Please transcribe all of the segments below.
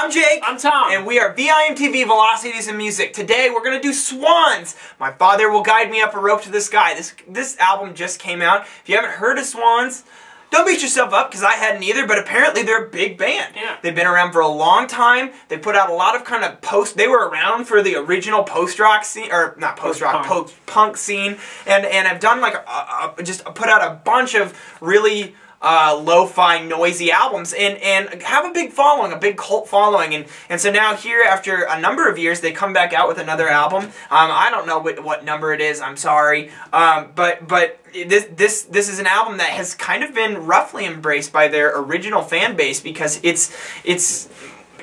I'm Jake. I'm Tom. And we are VIMTV Velocities and Music. Today we're going to do Swans. My father will guide me up a rope to the sky. This album just came out. If you haven't heard of Swans, don't beat yourself up because I hadn't either, but apparently they're a big band. Yeah. They've been around for a long time. They put out a lot of kind of they were around for the original post-rock scene, or not post-rock, post-punk scene, and have done like just put out a bunch of really lo-fi, noisy albums, and have a big following, a big cult following, and so now here, after a number of years, they come back out with another album. I don't know what number it is, I'm sorry, but this is an album that has kind of been roughly embraced by their original fan base because it's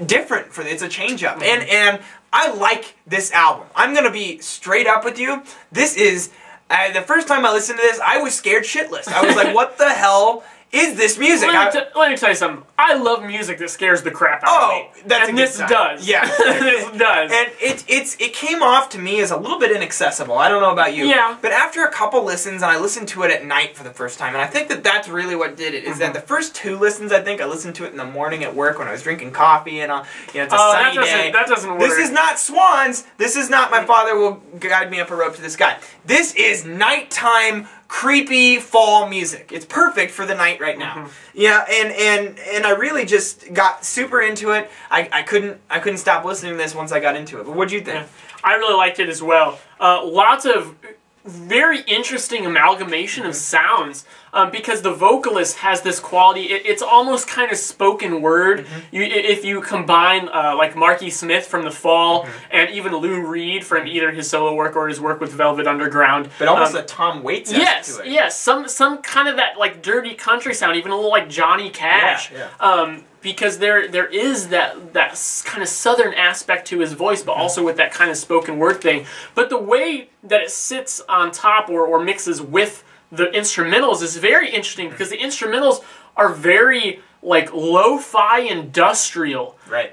different, it's a change-up, and I like this album. I'm gonna be straight up with you. This is, the first time I listened to this, I was scared shitless. I was like, what the hell is this music? Let me tell you something. I love music that scares the crap out of me. That's and this does. Yeah. This does. And it came off to me as a little bit inaccessible. I don't know about you. Yeah. But after a couple listens, and I listened to it at night for the first time, and I think that's really what did it, is that the first two listens, I think, I listened to it in the morning at work when I was drinking coffee, and it's a sunny day. That doesn't work. This is not Swans. This is not My Father Will Guide Me Up a Rope to the Sky. This is nighttime creepy fall music. It's perfect for the night right now. Yeah, and I really just got super into it. I couldn't stop listening to this once I got into it. But what'd you think? Yeah. I really liked it as well. Lots of very interesting amalgamation of sounds because the vocalist has this quality. It's almost kind of spoken word. If you combine like Marky Smith from The Fall and even Lou Reed from either his solo work or his work with Velvet Underground, but almost a Tom Waits to it. Yes, some kind of that like dirty country sound, even a little like Johnny Cash. Yeah. Because there is that kind of southern aspect to his voice, but also with that kind of spoken word thing. But the way that it sits on top or mixes with the instrumentals is very interesting because the instrumentals are very like lo-fi industrial. Right.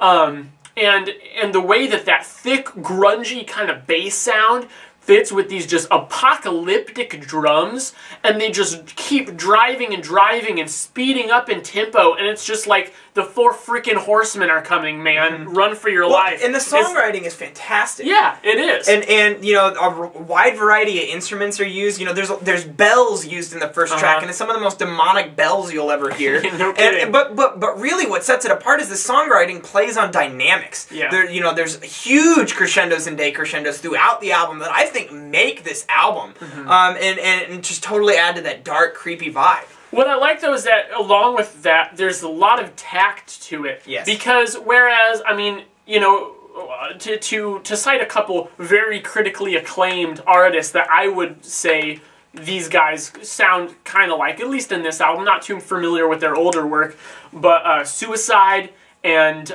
And the way that thick, grungy kind of bass sound fits with these just apocalyptic drums, and they just keep driving and speeding up in tempo, and it's just like the 4 freaking horsemen are coming, man. Run for your life. And the songwriting is fantastic. Yeah, it is. And you know, a wide variety of instruments are used. You know, there's bells used in the first track, and it's some of the most demonic bells you'll ever hear. No kidding. But really, what sets it apart is the songwriting plays on dynamics. Yeah. There's huge crescendos and decrescendos throughout the album that I think make this album, and just totally add to that dark, creepy vibe. What I like, though, is that along with that, there's a lot of tact to it. Yes. Because whereas, I mean, you know, to cite a couple very critically acclaimed artists that I would say these guys sound kind of like, at least in this album, not too familiar with their older work, but Suicide and,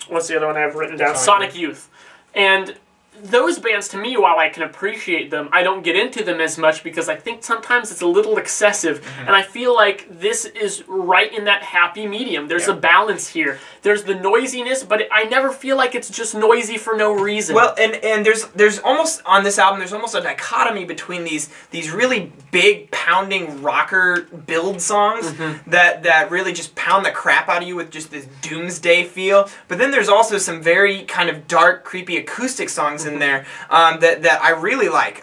what's the other one I have written down? Sonic Youth. And those bands, to me, while I can appreciate them, I don't get into them as much because I think sometimes it's a little excessive, and I feel like this is right in that happy medium. There's a balance here. There's the noisiness, but I never feel like it's just noisy for no reason. Well, and there's almost, on this album, there's almost a dichotomy between these really big, pounding rocker build songs that really just pound the crap out of you with just this doomsday feel, but then there's also some very kind of dark, creepy acoustic songs in there that I really like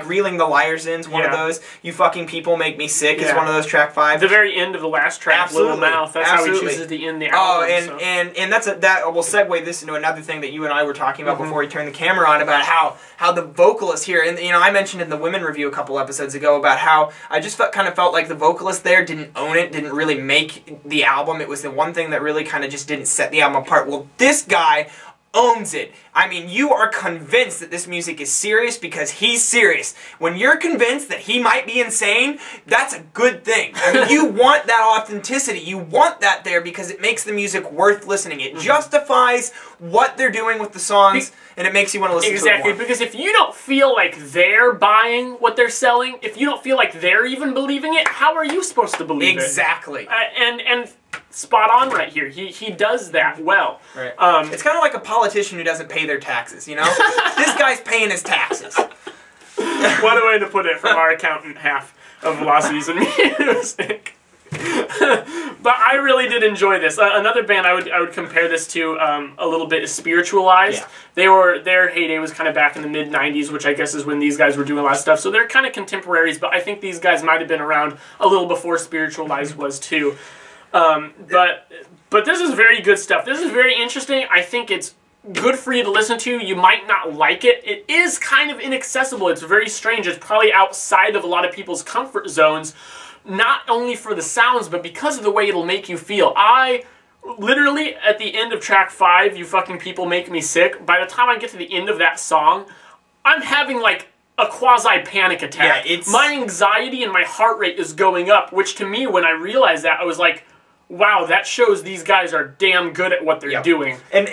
Reeling the Liars In's one of those. You Fucking People Make Me Sick is one of those, track 5. The very end of the last track, Little Mouth, that's how he chooses to end the album. And that will segue this into another thing that you and I were talking about before we turned the camera on, about how the vocalist here, and you know, I mentioned in the Women Review a couple episodes ago about how I just kind of felt like the vocalist there didn't own it, didn't really make the album. It was the one thing that really kind of just didn't set the album apart. Well, this guy owns it. I mean, you are convinced that this music is serious because he's serious. When you're convinced that he might be insane, that's a good thing. I mean, you want that authenticity. You want that there because it makes the music worth listening. It justifies what they're doing with the songs, and it makes you want to listen to it more. Exactly, because if you don't feel like they're buying what they're selling, if you don't feel like they're even believing it, how are you supposed to believe it? Exactly. And spot on right here. He does that well. Right. It's kind of like a politician who doesn't pay their taxes, you know? This guy's paying his taxes. What a way to put it from our accountant half of Velocities and Music. But I really did enjoy this. Another band I would compare this to a little bit is Spiritualized. Yeah. Their heyday was kind of back in the mid-90s, which I guess is when these guys were doing a lot of stuff. So they're kind of contemporaries, but I think these guys might have been around a little before Spiritualized was too. But this is very good stuff. This is very interesting. I think it's good for you to listen to. You might not like it. It is kind of inaccessible. It's very strange. It's probably outside of a lot of people's comfort zones, not only for the sounds, but because of the way it'll make you feel. I literally, at the end of track 5, You Fucking People Make Me Sick, by the time I get to the end of that song, I'm having like a quasi-panic attack. Yeah, my anxiety and my heart rate is going up, which to me, when I realized that, I was like, wow, that shows these guys are damn good at what they're doing. And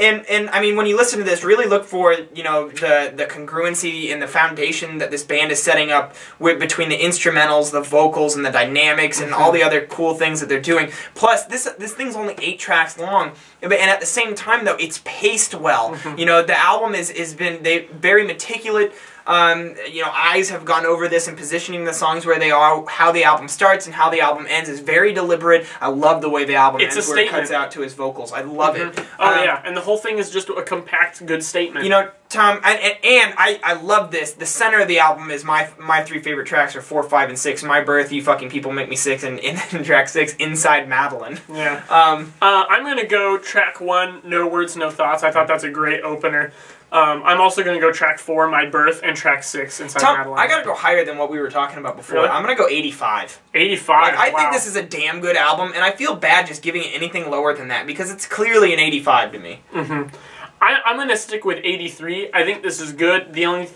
I mean, when you listen to this, really look for, you know, the congruency and the foundation that this band is setting up between the instrumentals, the vocals, and the dynamics, and all the other cool things that they're doing. Plus, this thing's only 8 tracks long, and at the same time, though, it's paced well. You know, the album is very meticulous. You know, eyes have gone over this and positioning the songs where they are, how the album starts and how the album ends is very deliberate. I love the way the album ends, where it cuts out to his vocals. I love it. Oh yeah, and the whole thing is just a compact, good statement. You know, Tom, and I love this. The center of the album is my 3 favorite tracks are 4, 5, and 6. My Birth, You Fucking People Make Me Sick, and in track 6, Inside Madeline. Yeah. I'm gonna go track 1, No Words, No Thoughts. I thought that's a great opener. I'm also going to go track 4, My Birth, and track 6, Inside Madeline. I got to go higher than what we were talking about before. Really? I'm going to go 85. 85, like, I think this is a damn good album, and I feel bad just giving it anything lower than that, because it's clearly an 85 to me. I'm going to stick with 83. I think this is good. The only...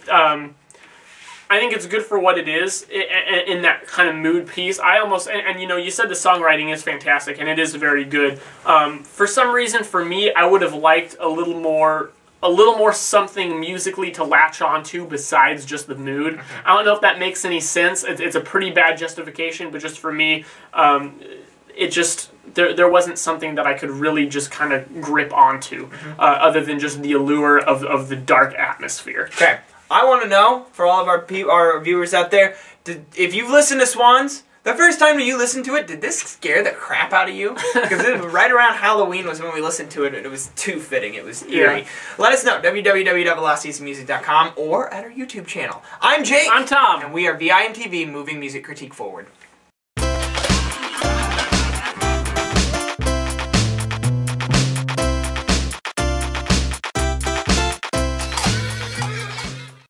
I think it's good for what it is in that kind of mood piece. I almost, and you know, you said the songwriting is fantastic, and it is very good. For some reason, for me, I would have liked a little more something musically to latch onto besides just the mood. I don't know if that makes any sense. It's a pretty bad justification, but just for me, it just... There wasn't something that I could really just kind of grip onto, other than just the allure of the dark atmosphere. Okay. I want to know, for all of our viewers out there, if you've listened to Swans, the first time you listened to it, did this scare the crap out of you? Because it was right around Halloween was when we listened to it, and it was too fitting. It was eerie. Yeah. Let us know, www.velocitiesmusic.com or at our YouTube channel. I'm Jake. I'm Tom. And we are VIMTV, moving music critique forward.